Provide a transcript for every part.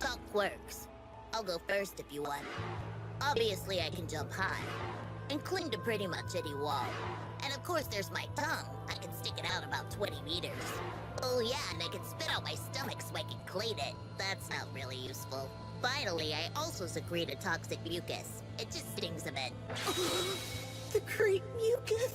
called quirks. I'll go first if you want. Obviously, I can jump high and cling to pretty much any wall. And of course, there's my tongue. I can stick it out about 20 meters. Oh yeah, and I can spit out my stomach so I can clean it. That's not really useful. Finally, I also secrete a toxic mucus. It just stings a bit. The great mucus.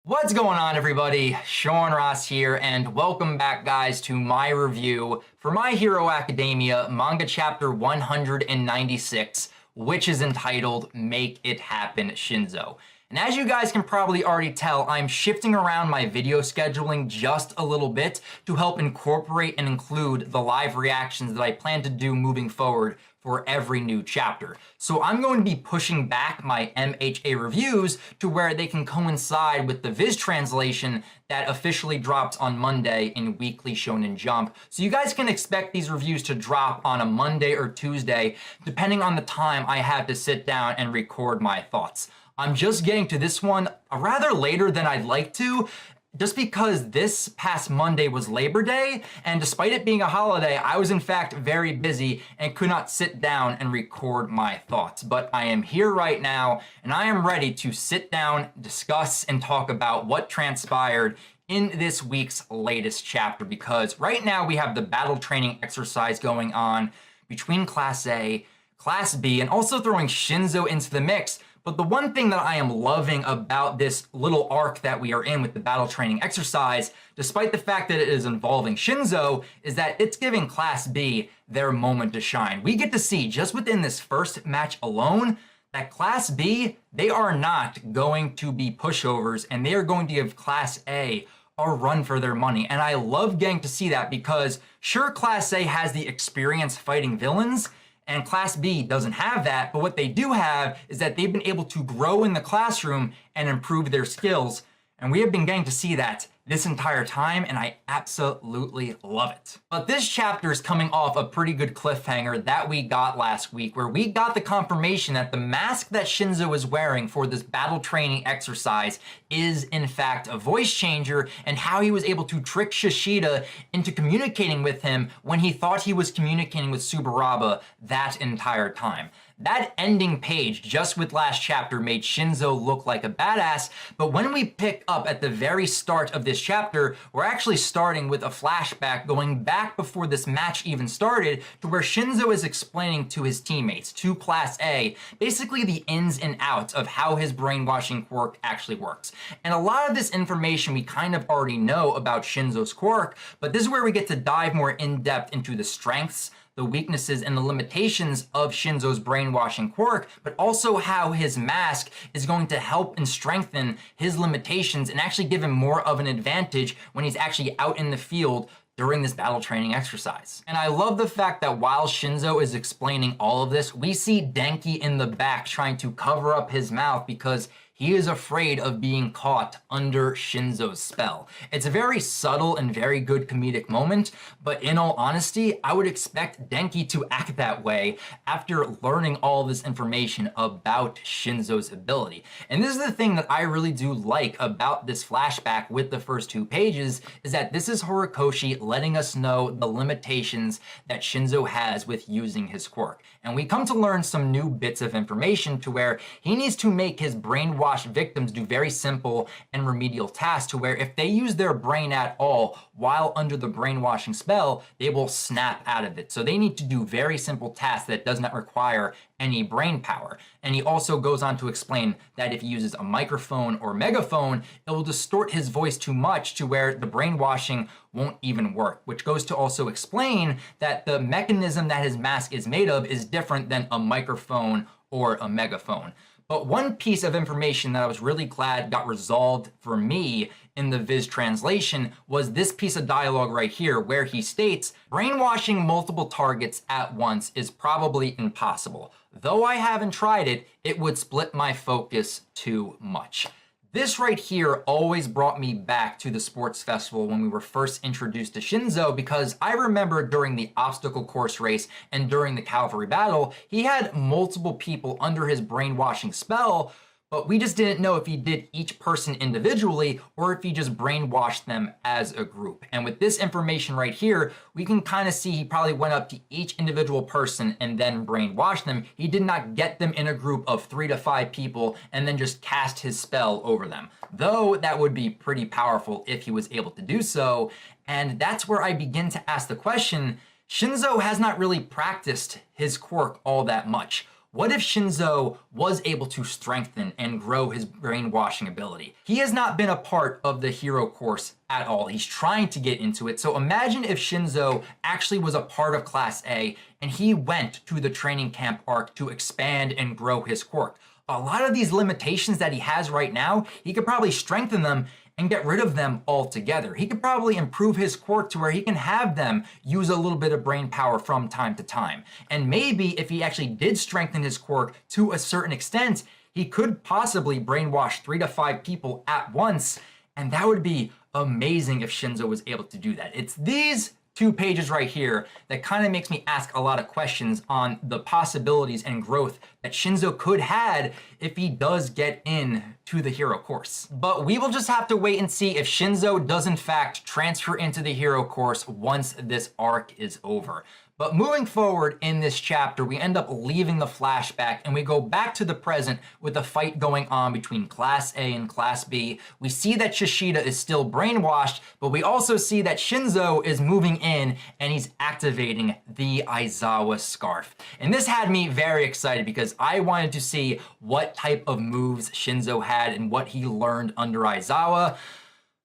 What's going on, everybody? Sean Ross here, and welcome back, guys, to my review for My Hero Academia manga chapter 196, which is entitled Make It Happen, Shinzo. And as you guys can probably already tell, I'm shifting around my video scheduling just a little bit to help incorporate and include the live reactions that I plan to do moving forward for every new chapter. So I'm going to be pushing back my MHA reviews to where they can coincide with the Viz translation that officially drops on Monday in Weekly Shonen Jump. So you guys can expect these reviews to drop on a Monday or Tuesday, depending on the time I have to sit down and record my thoughts. I'm just getting to this one rather later than I'd like to, just because this past Monday was Labor Day, and despite it being a holiday, I was in fact very busy and could not sit down and record my thoughts. But I am here right now, and I am ready to sit down, discuss, and talk about what transpired in this week's latest chapter, because right now we have the battle training exercise going on between Class A, Class B, and also throwing Shinzo into the mix. But the one thing that I am loving about this little arc that we are in with the battle training exercise, despite the fact that it is involving Shinzo, is that it's giving Class B their moment to shine. We get to see, just within this first match alone, that Class B, they are not going to be pushovers, and they are going to give Class A a run for their money. And I love getting to see that because, sure, Class A has the experience fighting villains, and Class B doesn't have that, but what they do have is that they've been able to grow in the classroom and improve their skills, and we have been getting to see that this entire time, and I absolutely love it. But this chapter is coming off a pretty good cliffhanger that we got last week, where we got the confirmation that the mask that Shinzo is wearing for this battle training exercise is in fact a voice changer, and how he was able to trick Shishida into communicating with him when he thought he was communicating with Subaraba that entire time. That ending page just with last chapter made Shinzo look like a badass, but when we pick up at the very start of this chapter, we're actually starting with a flashback going back before this match even started, to where Shinzo is explaining to his teammates, to Class A, basically the ins and outs of how his brainwashing quirk actually works. And a lot of this information we kind of already know about Shinzo's quirk, but this is where we get to dive more in depth into the strengths, the weaknesses, and the limitations of Shinzo's brainwashing quirk, but also how his mask is going to help and strengthen his limitations and actually give him more of an advantage when he's actually out in the field during this battle training exercise. And I love the fact that while Shinzo is explaining all of this, we see Denki in the back trying to cover up his mouth because he is afraid of being caught under Shinzo's spell. It's a very subtle and very good comedic moment, but in all honesty, I would expect Denki to act that way after learning all this information about Shinzo's ability. And this is the thing that I really do like about this flashback with the first two pages, is that this is Horikoshi letting us know the limitations that Shinzo has with using his quirk. And we come to learn some new bits of information to where he needs to make his brainwash victims do very simple and remedial tasks, to where if they use their brain at all while under the brainwashing spell, they will snap out of it. So they need to do very simple tasks that does not require any brain power. And he also goes on to explain that if he uses a microphone or megaphone, it will distort his voice too much to where the brainwashing won't even work, which goes to also explain that the mechanism that his mask is made of is different than a microphone or a megaphone. But one piece of information that I was really glad got resolved for me in the Viz translation was this piece of dialogue right here, where he states, brainwashing multiple targets at once is probably impossible. Though I haven't tried it, it would split my focus too much. This right here always brought me back to the sports festival when we were first introduced to Shinzo, because I remember during the obstacle course race and during the cavalry battle, he had multiple people under his brainwashing spell, but we just didn't know if he did each person individually or if he just brainwashed them as a group. And with this information right here, we can kind of see he probably went up to each individual person and then brainwashed them. He did not get them in a group of 3 to 5 people and then just cast his spell over them. Though that would be pretty powerful if he was able to do so. And that's where I begin to ask the question, Shinzo has not really practiced his quirk all that much. What if Shinzo was able to strengthen and grow his brainwashing ability? He has not been a part of the hero course at all. He's trying to get into it. So imagine if Shinzo actually was a part of Class A and he went to the training camp arc to expand and grow his quirk. A lot of these limitations that he has right now, he could probably strengthen them and get rid of them altogether. He could probably improve his quirk to where he can have them use a little bit of brain power from time to time. And maybe if he actually did strengthen his quirk to a certain extent, he could possibly brainwash 3 to 5 people at once. And that would be amazing if Shinzo was able to do that. It's these 2 pages right here that kind of makes me ask a lot of questions on the possibilities and growth that Shinzo could have if he does get in to the hero course. But we will just have to wait and see if Shinzo does in fact transfer into the hero course once this arc is over. But moving forward in this chapter, we end up leaving the flashback and we go back to the present with the fight going on between Class A and Class B. We see that Shishida is still brainwashed, but we also see that Shinzo is moving in and he's activating the Aizawa scarf. And this had me very excited because I wanted to see what type of moves Shinzo had and what he learned under Aizawa.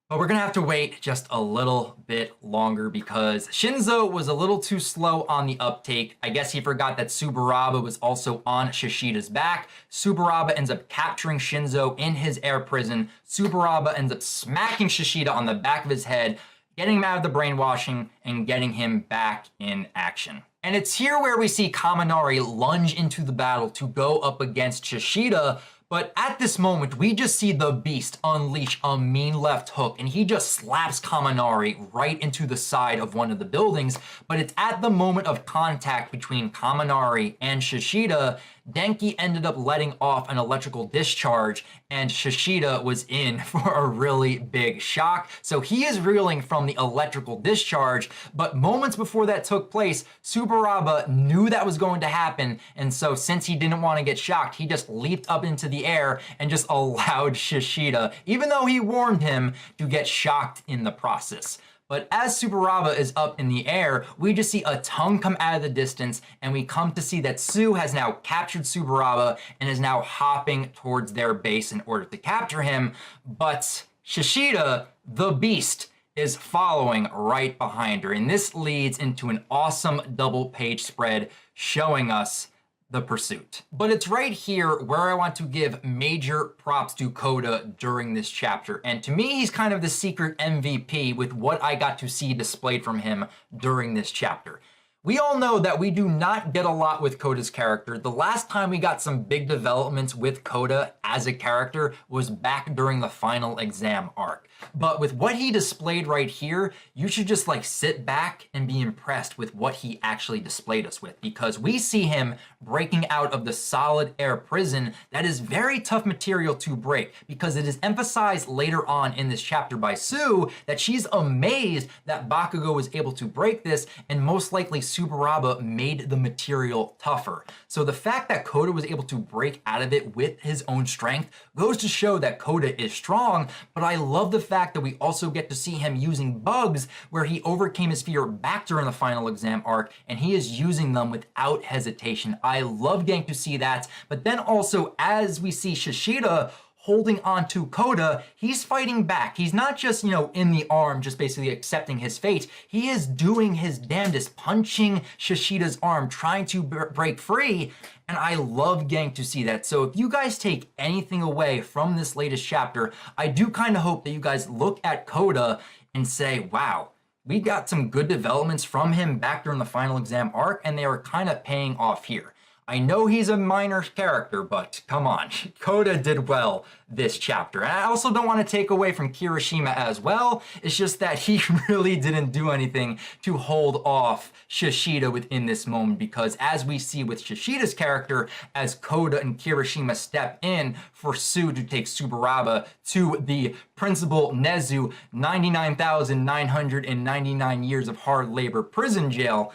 But we're gonna have to wait just a little bit longer because Shinzo was a little too slow on the uptake. I guess he forgot that Tsuburaba was also on Shishida's back. Tsuburaba ends up capturing Shinzo in his air prison. Tsuburaba ends up smacking Shishida on the back of his head, getting him out of the brainwashing and getting him back in action. And it's here where we see Kaminari lunge into the battle to go up against Shishida. But at this moment, we just see the beast unleash a mean left hook and he just slaps Kaminari right into the side of one of the buildings. But it's at the moment of contact between Kaminari and Shishida, Denki ended up letting off an electrical discharge and Shishida was in for a really big shock. So he is reeling from the electrical discharge, but moments before that took place, Tsuburaba knew that was going to happen. And so since he didn't want to get shocked, he just leaped up into the air and just allowed Shishida, even though he warned him, to get shocked in the process. But as Tsuburaba is up in the air, we just see a tongue come out of the distance and we come to see that Tsu has now captured Tsuburaba and is now hopping towards their base in order to capture him. But Shishida, the beast, is following right behind her. And this leads into an awesome double page spread showing us the pursuit. But it's right here where I want to give major props to Koda during this chapter. And to me, he's kind of the secret MVP with what I got to see displayed from him during this chapter. We all know that we do not get a lot with Koda's character. The last time we got some big developments with Koda as a character was back during the final exam arc. But with what he displayed right here, you should just like sit back and be impressed with what he actually displayed us with, because we see him breaking out of the solid air prison that is very tough material to break, because it is emphasized later on in this chapter by Tsu that she's amazed that Bakugo was able to break this, and most likely Tsuburaba made the material tougher. So the fact that Koda was able to break out of it with his own strength goes to show that Koda is strong, but I love the fact that we also get to see him using bugs where he overcame his fear back during the final exam arc, and he is using them without hesitation. I love getting to see that, but then also as we see Shishida holding on to Koda, he's fighting back. He's not just, in the arm, just basically accepting his fate. He is doing his damnedest, punching Shishida's arm, trying to break free, and I love getting to see that. So if you guys take anything away from this latest chapter, I do kind of hope that you guys look at Koda and say, wow, we got some good developments from him back during the final exam arc, and they are kind of paying off here. I know he's a minor character, but come on, Koda did well this chapter. And I also don't want to take away from Kirishima as well. It's just that he really didn't do anything to hold off Shishida within this moment, because as we see with Shishida's character, as Koda and Kirishima step in for Sue to take Tsuburaba to the Principal Nezu 99,999 years of hard labor prison jail,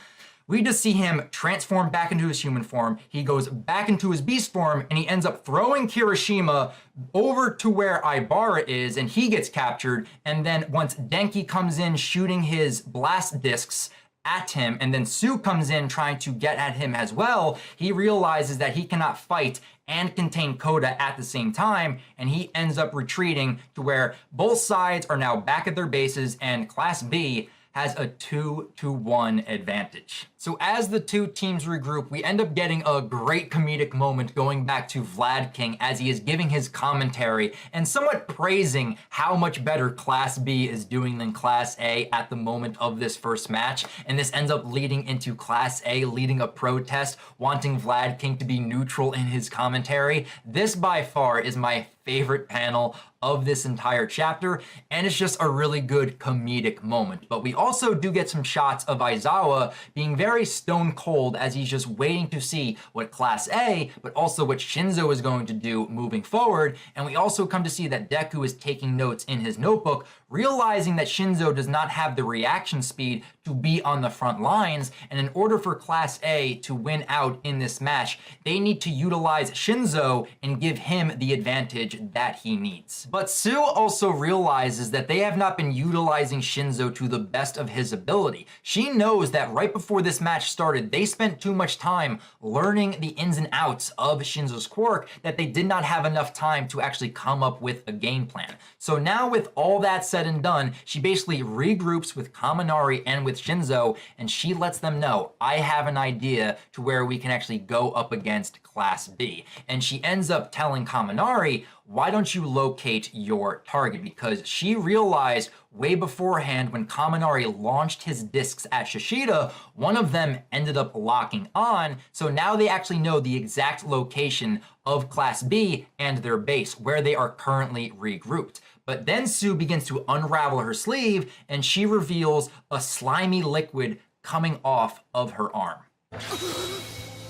we just see him transform back into his human form. He goes back into his beast form, and he ends up throwing Kirishima over to where Aibara is, and he gets captured. And then once Denki comes in shooting his blast discs at him, and then Sue comes in trying to get at him as well, he realizes that he cannot fight and contain Koda at the same time, and he ends up retreating to where both sides are now back at their bases, and Class B has a 2-1 advantage. So as the two teams regroup, we end up getting a great comedic moment going back to Vlad King as he is giving his commentary and somewhat praising how much better Class B is doing than Class A at the moment of this first match. And this ends up leading into Class A leading a protest, wanting Vlad King to be neutral in his commentary. This by far is my favorite panel of this entire chapter, and it's just a really good comedic moment. But we also do get some shots of Aizawa being very stone cold as he's just waiting to see what Class A, but also what Shinzo is going to do moving forward. And we also come to see that Deku is taking notes in his notebook, realizing that Shinzo does not have the reaction speed to be on the front lines, and in order for Class A to win out in this match, they need to utilize Shinzo and give him the advantage that he needs. But Sue also realizes that they have not been utilizing Shinzo to the best of his ability. She knows that right before this match started, they spent too much time learning the ins and outs of Shinzo's quirk that they did not have enough time to actually come up with a game plan. So now with all that said and done, she basically regroups with Kaminari and with Shinzo, and she lets them know, I have an idea to where we can actually go up against Class B. And she ends up telling Kaminari, why don't you locate your target? Because she realized way beforehand when Kaminari launched his discs at Shishida, one of them ended up locking on. So now they actually know the exact location of Class B and their base, where they are currently regrouped. But then Sue begins to unravel her sleeve, and she reveals a slimy liquid coming off of her arm.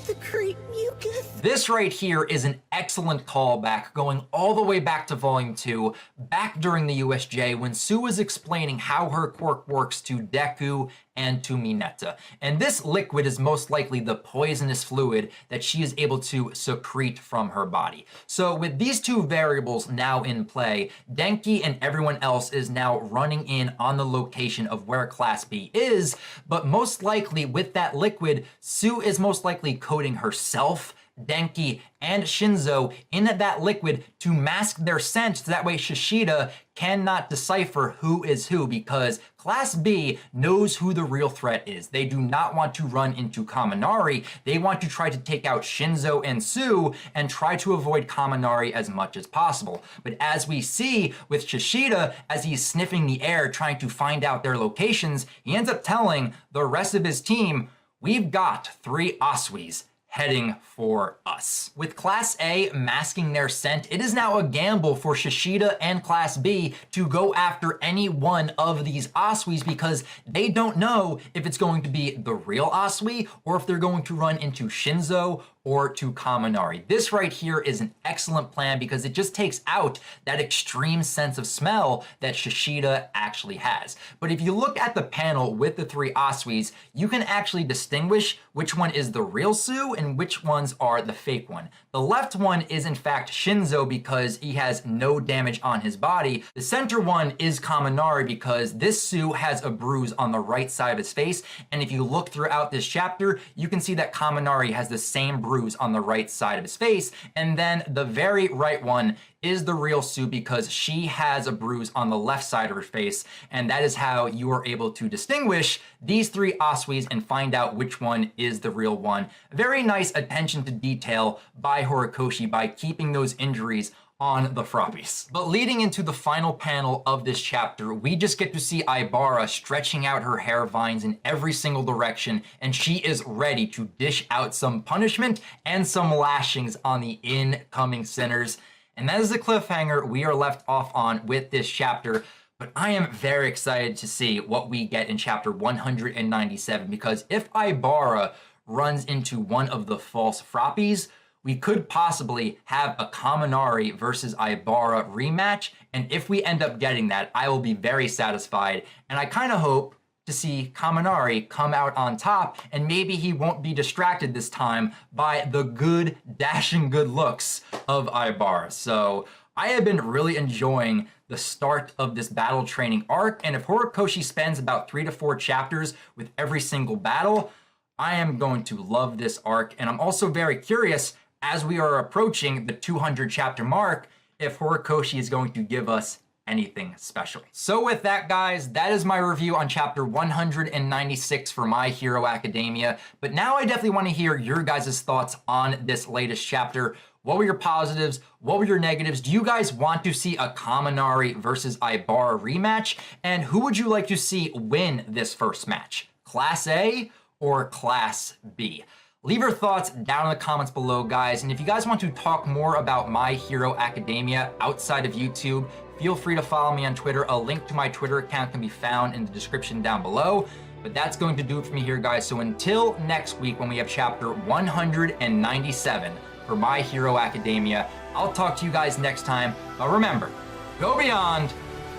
The great mucus. This right here is an excellent callback going all the way back to Volume 2, back during the USJ when Sue was explaining how her quirk works to Deku and to Mineta. And this liquid is most likely the poisonous fluid that she is able to secrete from her body. So with these two variables now in play, Denki and everyone else is now running in on the location of where Class B is, but most likely with that liquid, Sue is most likely coating herself, Denki, and Shinzo in that liquid to mask their scent, so that way Shishida cannot decipher who is who, because Class B knows who the real threat is. They do not want to run into Kaminari. They want to try to take out Shinzo and Sue and try to avoid Kaminari as much as possible. But as we see with Shishida, as he's sniffing the air trying to find out their locations, he ends up telling the rest of his team, we've got 3 Asuis heading for us. With Class A masking their scent, it is now a gamble for Shishida and Class B to go after any one of these Asuis, because they don't know if it's going to be the real Asui or if they're going to run into Shinzo or to Kaminari. This right here is an excellent plan because it just takes out that extreme sense of smell that Shishida actually has. But if you look at the panel with the 3 Asuis, you can actually distinguish which one is the real Sue and which ones are the fake one. The left one is in fact Shinzo because he has no damage on his body. The center one is Kaminari because this Sue has a bruise on the right side of his face, and if you look throughout this chapter, you can see that Kaminari has the same bruise on the right side of his face, and then the very right one is the real Sue because she has a bruise on the left side of her face, and that is how you are able to distinguish these 3 Asuis and find out which one is the real one. Very nice attention to detail by Horikoshi by keeping those injuries on the Froppys. But leading into the final panel of this chapter, we just get to see Aibara stretching out her hair vines in every single direction, and she is ready to dish out some punishment and some lashings on the incoming sinners. And that is the cliffhanger we are left off on with this chapter. But I am very excited to see what we get in chapter 197, because if Aibara runs into one of the false Froppys, we could possibly have a Kaminari versus Aibara rematch, and if we end up getting that, I will be very satisfied, and I kind of hope to see Kaminari come out on top, and maybe he won't be distracted this time by the good, dashing good looks of Aibara. So I have been really enjoying the start of this battle training arc, and if Horikoshi spends about 3 to 4 chapters with every single battle, I am going to love this arc, and I'm also very curious, as we are approaching the 200 chapter mark, if Horikoshi is going to give us anything special. So with that, guys, that is my review on chapter 196 for My Hero Academia. But now I definitely want to hear your guys' thoughts on this latest chapter. What were your positives? What were your negatives? Do you guys want to see a Kaminari versus Aibara rematch? And who would you like to see win this first match? Class A or Class B? Leave your thoughts down in the comments below, guys. And if you guys want to talk more about My Hero Academia outside of YouTube, feel free to follow me on Twitter. A link to my Twitter account can be found in the description down below. But that's going to do it for me here, guys. So until next week, when we have chapter 197 for My Hero Academia, I'll talk to you guys next time. But remember, go beyond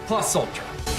plus ultra.